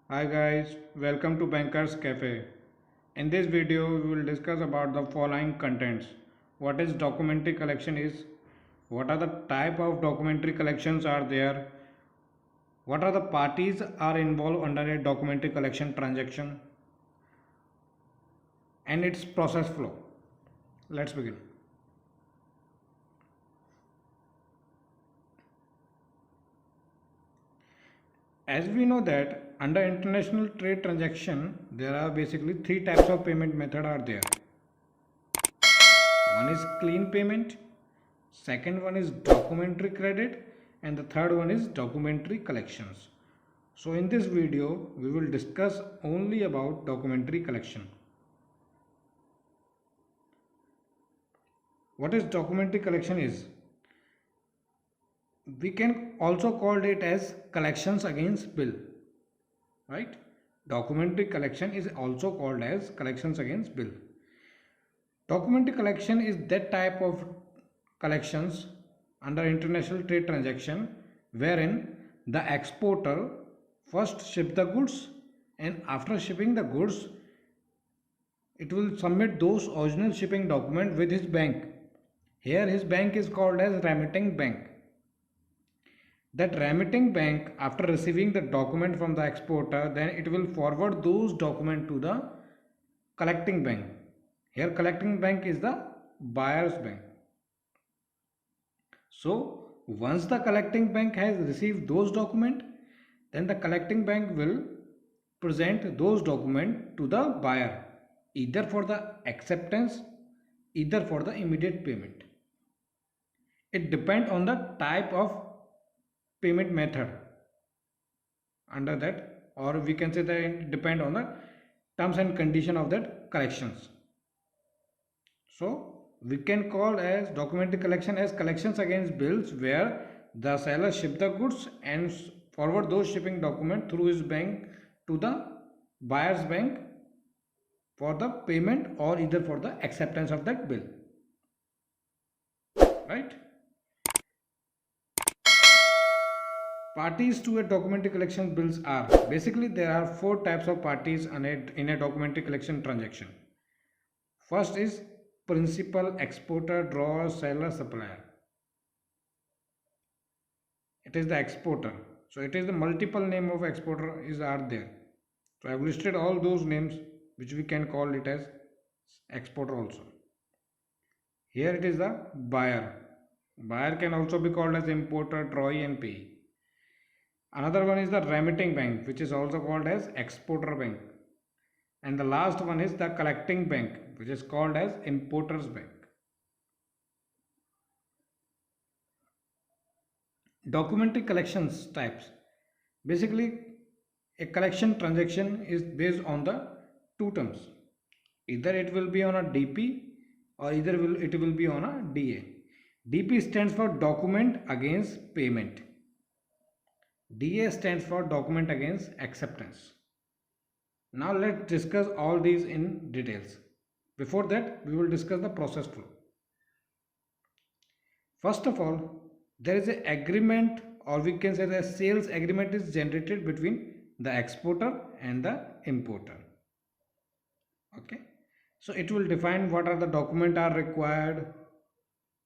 Hi guys, welcome to Bankers Cafe. In this video, we will discuss about the following contents. What is documentary collection is, what are the type of documentary collections are there, what are the parties are involved under a documentary collection transaction, and its process flow. Let's begin. As we know that under international trade transaction, there are basically three types of payment method are there. One is clean payment, second one is documentary credit, and the third one is documentary collections. So in this video, we will discuss only about documentary collection. What is documentary collection is? We can also call it as collections against bill, right? Documentary collection is also called as collections against bill. Documentary collection is that type of collections under international trade transaction wherein the exporter first ship the goods, and after shipping the goods it will submit those original shipping document with his bank. Here his bank is called as remitting bank. That remitting bank, after receiving the document from the exporter, then it will forward those document to the collecting bank. Here collecting bank is the buyer's bank. So once the collecting bank has received those documents, then the collecting bank will present those documents to the buyer, either for the acceptance, either for the immediate payment. It depends on the type of payment method under that, or we can say that it depend on the terms and condition of that collections. So we can call as documentary collection as collections against bills where the seller ship the goods and forward those shipping document through his bank to the buyer's bank for the payment or either for the acceptance of that bill, right? Parties to a documentary collection bills are basically there are four types of parties in a documentary collection transaction. First is principal, exporter, drawer, seller, supplier. It is the exporter. So it is the multiple name of exporter is are there. So I have listed all those names which we can call it as exporter also. Here it is the buyer. Buyer can also be called as importer, drawee and payee. Another one is the remitting bank, which is also called as exporter bank. And the last one is the collecting bank, which is called as importers bank. Documentary collections types. Basically, a collection transaction is based on the two terms. Either it will be on a DP or either it will be on a DA. DP stands for document against payment. DA stands for document against acceptance. Now let's discuss all these in details. Before that, we will discuss the process flow. First of all, there is an agreement, or we can say the sales agreement is generated between the exporter and the importer. Okay, so it will define what are the document are required,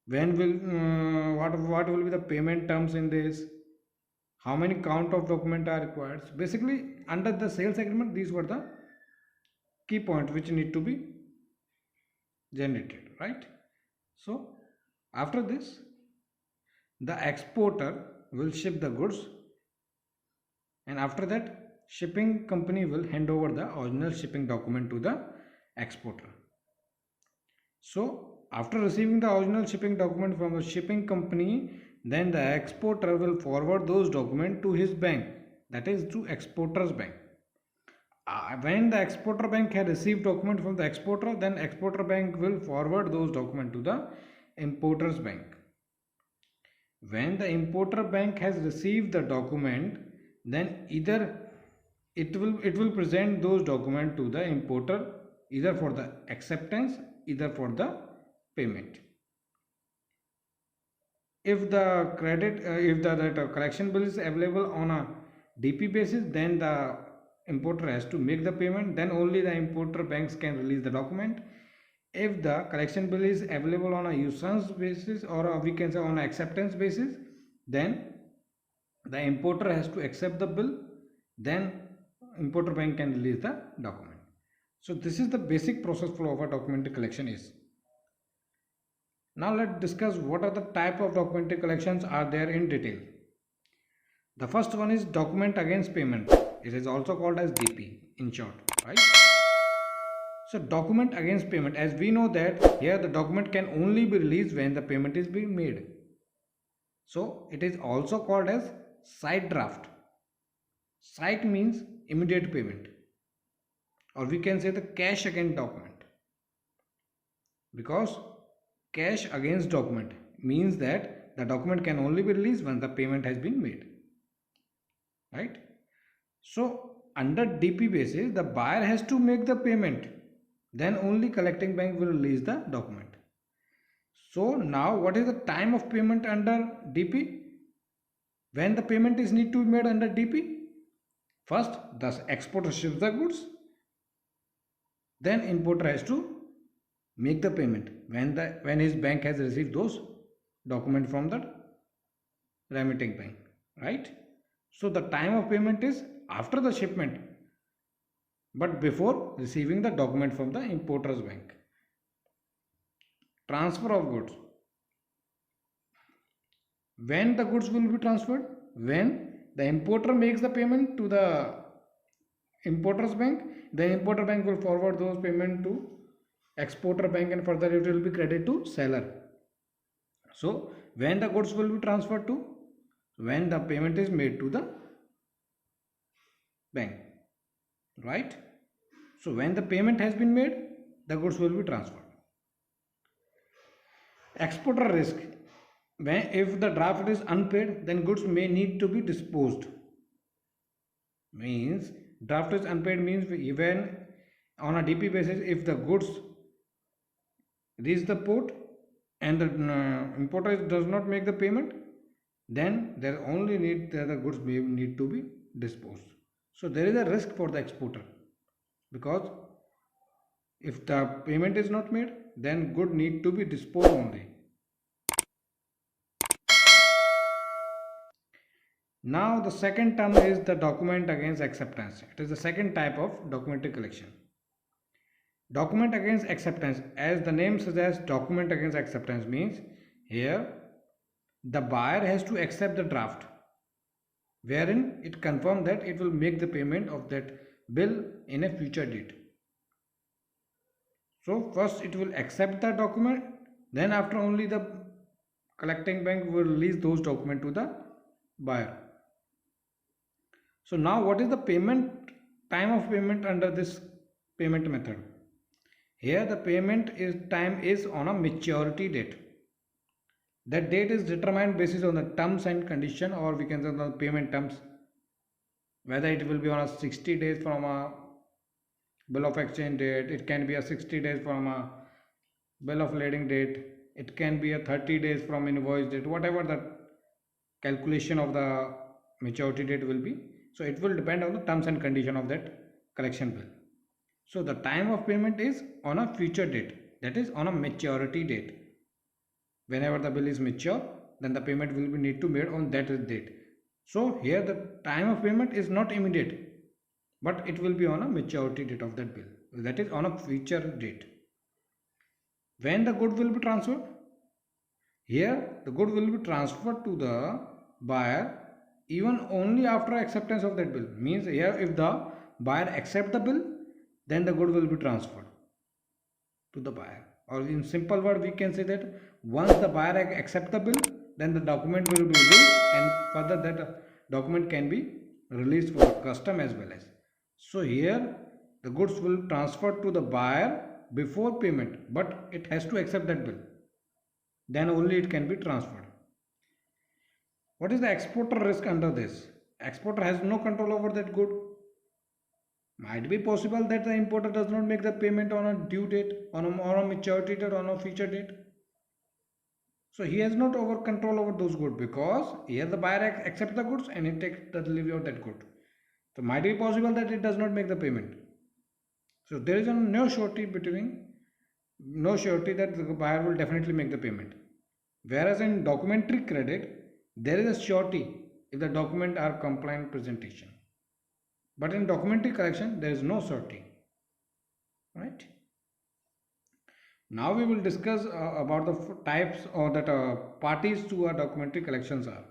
when will what will be the payment terms in this, how many count of document are required. So basically under the sales agreement, these were the key points which need to be generated, right? So after this, the exporter will ship the goods, and after that shipping company will hand over the original shipping document to the exporter. So after receiving the original shipping document from the shipping company, then the exporter will forward those documents to his bank, that is to exporter's bank. When the exporter bank has received document from the exporter, then exporter bank will forward those documents to the importer's bank. When the importer bank has received the document, then either it will present those documents to the importer, either for the acceptance, either for the payment. If the credit if the that collection bill is available on a DP basis, then the importer has to make the payment, then only the importer banks can release the document. If the collection bill is available on a usance basis, or we can say on an acceptance basis, then the importer has to accept the bill, then importer bank can release the document. So this is the basic process flow of a documentary collection is. Now let's discuss what are the type of documentary collections are there in detail. The first one is document against payment. It is also called as DP in short, right? So document against payment, as we know that here the document can only be released when the payment is being made. So it is also called as sight draft. Sight means immediate payment, or we can say the cash against document, because cash against document means that the document can only be released when the payment has been made, right? So under DP basis, the buyer has to make the payment, then only collecting bank will release the document. So now what is the time of payment under DP? When the payment is need to be made under DP? First, the exporter ships the goods, then importer has to make the payment when his bank has received those document from the remitting bank, right? So the time of payment is after the shipment, but before receiving the document from the importer's bank. Transfer of goods. When the goods will be transferred? When the importer makes the payment to the importer's bank, the importer bank will forward those payment to exporter bank, and further it will be credited to seller. So when the goods will be transferred to? When the payment is made to the bank, right? So when the payment has been made, the goods will be transferred. Exporter risk. If the draft is unpaid, then goods may need to be disposed. Means draft is unpaid means even on a DP basis, if the goods reach the port and the importer does not make the payment, then there only the goods may need to be disposed. So there is a risk for the exporter, because if the payment is not made, then good need to be disposed only. Now the second term is the document against acceptance. It is the second type of documentary collection. Document against acceptance, as the name suggests, document against acceptance means here the buyer has to accept the draft, wherein it confirms that it will make the payment of that bill in a future date. So first it will accept the document, then after only the collecting bank will release those documents to the buyer. So now what is the time of payment under this payment method? Here the payment time is on a maturity date. That date is determined basis on the terms and condition, or we can say the payment terms, whether it will be on a 60 days from a bill of exchange date, it can be a 60 days from a bill of lading date, it can be a 30 days from invoice date, whatever the calculation of the maturity date will be. So it will depend on the terms and condition of that collection bill. So the time of payment is on a future date, that is on a maturity date. Whenever the bill is mature, then the payment will be need to made on that date. So here the time of payment is not immediate, but it will be on a maturity date of that bill, that is on a future date. When the good will be transferred? Here the good will be transferred to the buyer even only after acceptance of that bill. Means here if the buyer accept the bill, then the good will be transferred to the buyer. Or in simple word, we can say that once the buyer accept the bill, then the document will be released, and further that document can be released for custom as well as. So here the goods will transfer to the buyer before payment, but it has to accept that bill, then only it can be transferred. What is the exporter risk under this? Exporter has no control over that good. Might be possible that the importer does not make the payment on a due date, on a maturity date, on a future date. So he has not over control over those goods, because here the buyer accepts the goods and he takes the delivery of that good. So might be possible that it does not make the payment. So there is no surety that the buyer will definitely make the payment. Whereas in documentary credit, there is a surety if the document are compliant presentation. But in documentary collection, there is no surety. Right? Now we will discuss about the types or that parties to our documentary collections are.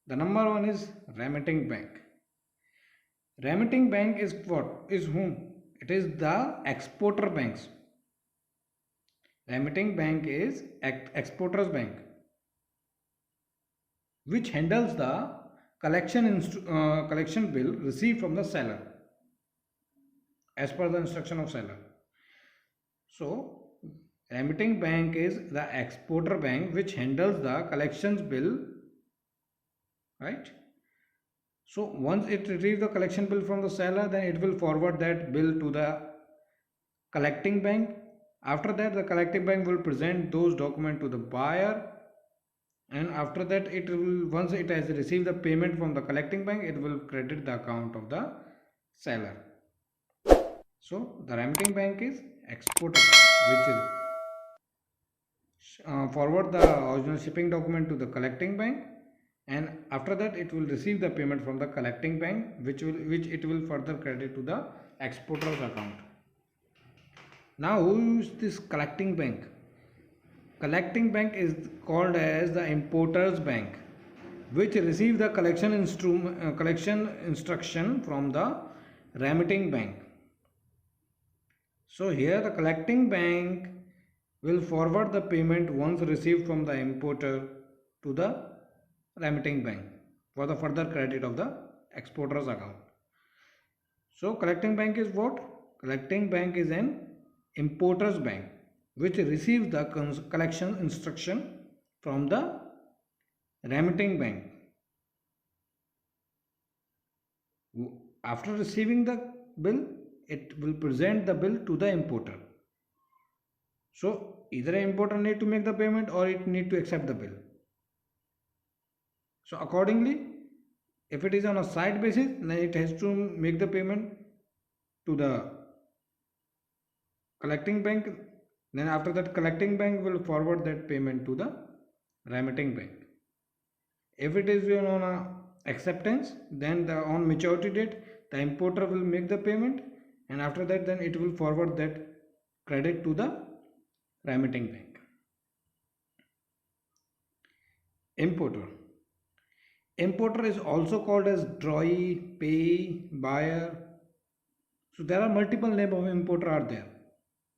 The number one is remitting bank. Remitting bank is what? Is whom? It is the exporter banks. Remitting bank is exporters bank, which handles the collection bill received from the seller as per the instruction of seller. So, remitting bank is the exporter bank which handles the collections bill, right? So, once it receives the collection bill from the seller, then it will forward that bill to the collecting bank. After that, the collecting bank will present those documents to the buyer, and after that it will, once it has received the payment from the collecting bank, it will credit the account of the seller. So the remitting bank is exporter bank, which is forward the original shipping document to the collecting bank, and after that it will receive the payment from the collecting bank, which it will further credit to the exporter's account. Now who is this collecting bank? Collecting bank is called as the importer's bank, which receive the collection instruction from the remitting bank. So here the collecting bank will forward the payment once received from the importer to the remitting bank for the further credit of the exporter's account. So collecting bank is what? Collecting bank is an importer's bank which receives the collection instruction from the remitting bank. After receiving the bill, it will present the bill to the importer. So either an importer need to make the payment or it need to accept the bill. So accordingly, if it is on a side basis, then it has to make the payment to the collecting bank. Then after that, collecting bank will forward that payment to the remitting bank. If it is on a acceptance, then on maturity date, the importer will make the payment, and after that, then it will forward that credit to the remitting bank. Importer is also called as drawee, payee, buyer. So there are multiple names of importer are there.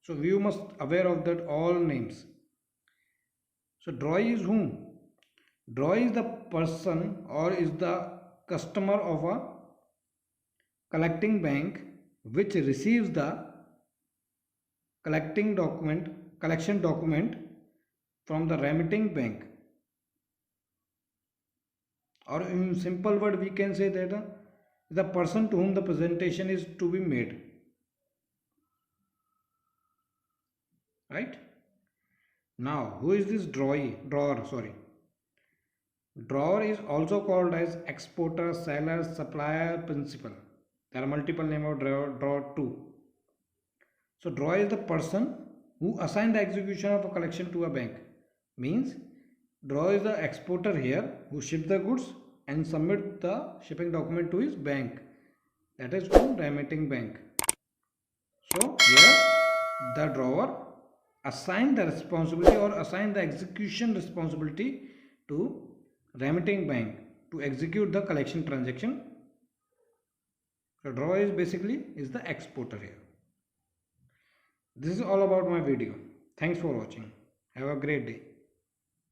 So you must aware of that all names. So drawee is whom? Drawee is the person or is the customer of a collecting bank which receives the collection document from the remitting bank. Or in simple word we can say that the person to whom the presentation is to be made. Right? Now who is this drawer? Drawer is also called as exporter, seller, supplier, principal. There are multiple names of drawer too. So drawer is the person who assigned the execution of a collection to a bank. Means drawer is the exporter here who ships the goods and submit the shipping document to his bank. That is from remitting bank. So here the drawer assign the responsibility or assign the execution responsibility to remitting bank to execute the collection transaction. So drawer is basically the exporter here. This is all about my video. Thanks for watching. Have a great day.